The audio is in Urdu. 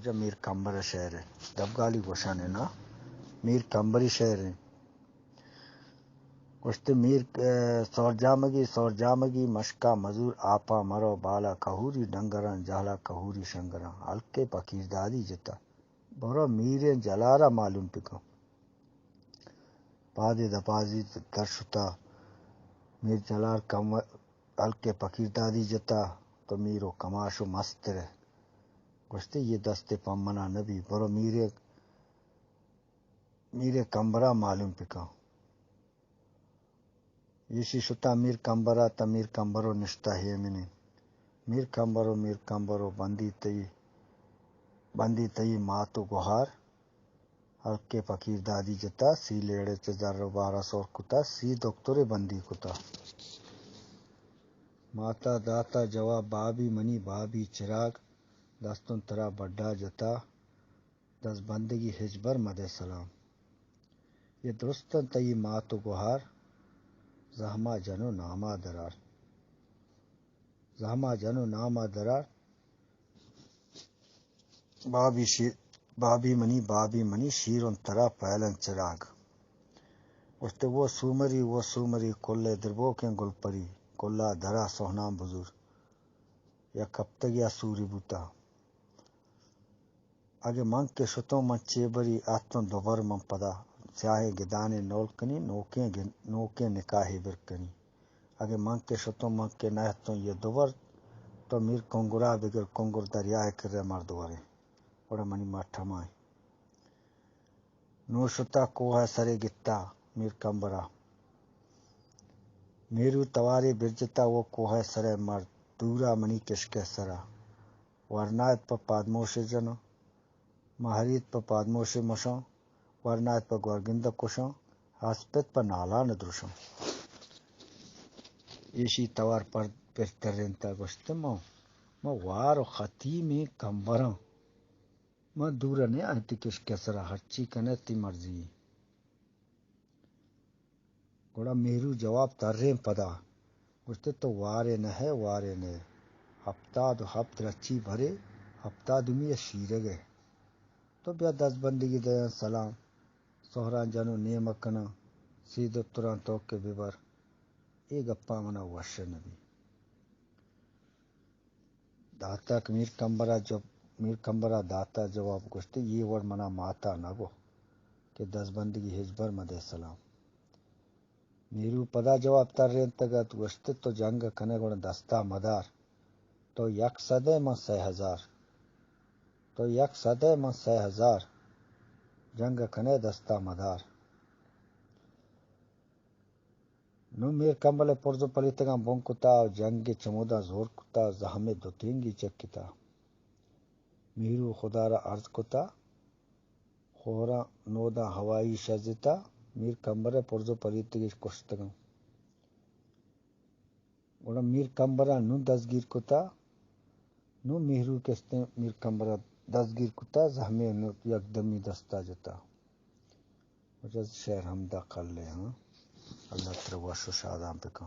جب میر کمبر شہر ہے دبگالی گوشان ہے نا میر کمبری شہر ہے گشت میر سور جامگی مشکا مزور آپا مرو بالا کہوری ڈنگران جہلا کہوری شنگران ہلکے پکیر دادی جتا برو میر جلارا معلوم پکو پادے دپازی درشتا میر جلار کم ہلکے پکیر دادی جتا تو میرو کماشو مستر گشتے یہ دستے پمنا نبی برو میرے کمبرا معلوم پکا یشی شتا میر کمبرا تا میر کمبرو نشتا ہے منی میر کمبرو بندی تئی ماتو گوہار ہلکے پکیر دادی جتا سی لیڑے چزر بارہ سور کتا سی دکتورے بندی کتا ماتا داتا جواب بابی منی بابی چراغ دستن ترا بڈا جتا دس بندگی ہجبر مد سلام یہ درستن تئی ماتو گوہار زہما جنو ناما درار بابی منی شیرون ترا پہلن چراغ گشتے وہ سومری کلے دربو کے گل پری کلا درا سوہنام بزور یا کپت گیا سوری بوتا اگے منگ کے شتوں من چیبری آتن دوبر من پدا سیاہے گدانے نولکنی نوکے نکاہی برکنی اگے منگ کے شتوں منگ کے نہتوں یہ دوبر تو میر کنگرا بگر کنگر دریائے کر رہے مردوارے اور منی ماٹھا مائیں نو شتا کو ہے سرے گتا میر کمبرا میرو توارے برجتا وہ کو ہے سرے مرد دورا منی کشکے سرا ورنایت پا پادموش جنو مہریت پا پادموش مشوں ورنایت پا گورگند کشوں ہاسپت پا نالا ندرشوں ایشی توار پر ترینتا گشتے مو وارو خطی میں کمبروں میں دورا نہیں آتی کشکے سرا ہرچی کنے تی مرضی گوڑا میرو جواب ترین پدا گشتے تو وارے نے ہفتہ رچی بھرے ہفتہ دمی شیرے گئے تو بیا دس بندگی دیا سلام سہران جانو نیمکنا سی دتران توکے بیبر اے گپا منا وش نبی داتا میر کمبرا داتا جواب گشتے یہ ور منا ماتا نگو کہ دس بندگی ہجبر مدے سلام میرو پدا جواب ترین تگت گشتے تو جنگ کنے گوڑ دستا مدار تو یک صدے من 3000 جنگ کنے دستا مدار نو میر کمبلے پرزو پلیتگاں بون کتا جنگ چمودا زور کتا زہمے دو تینگی چکتا میرو خدا را عرض کتا خورا نودا ہوائی شزتا میر کمبرے پرزو پلیتگیش کشتگاں گوڑا میر کمبرا نو دزگیر کتا نو میرو کستے میر کمبرا دزگیر کتا زہمے یک دمی دستا جتا وجہ شہر ہمدہ کر لے اللہ تر وشو شادام پکا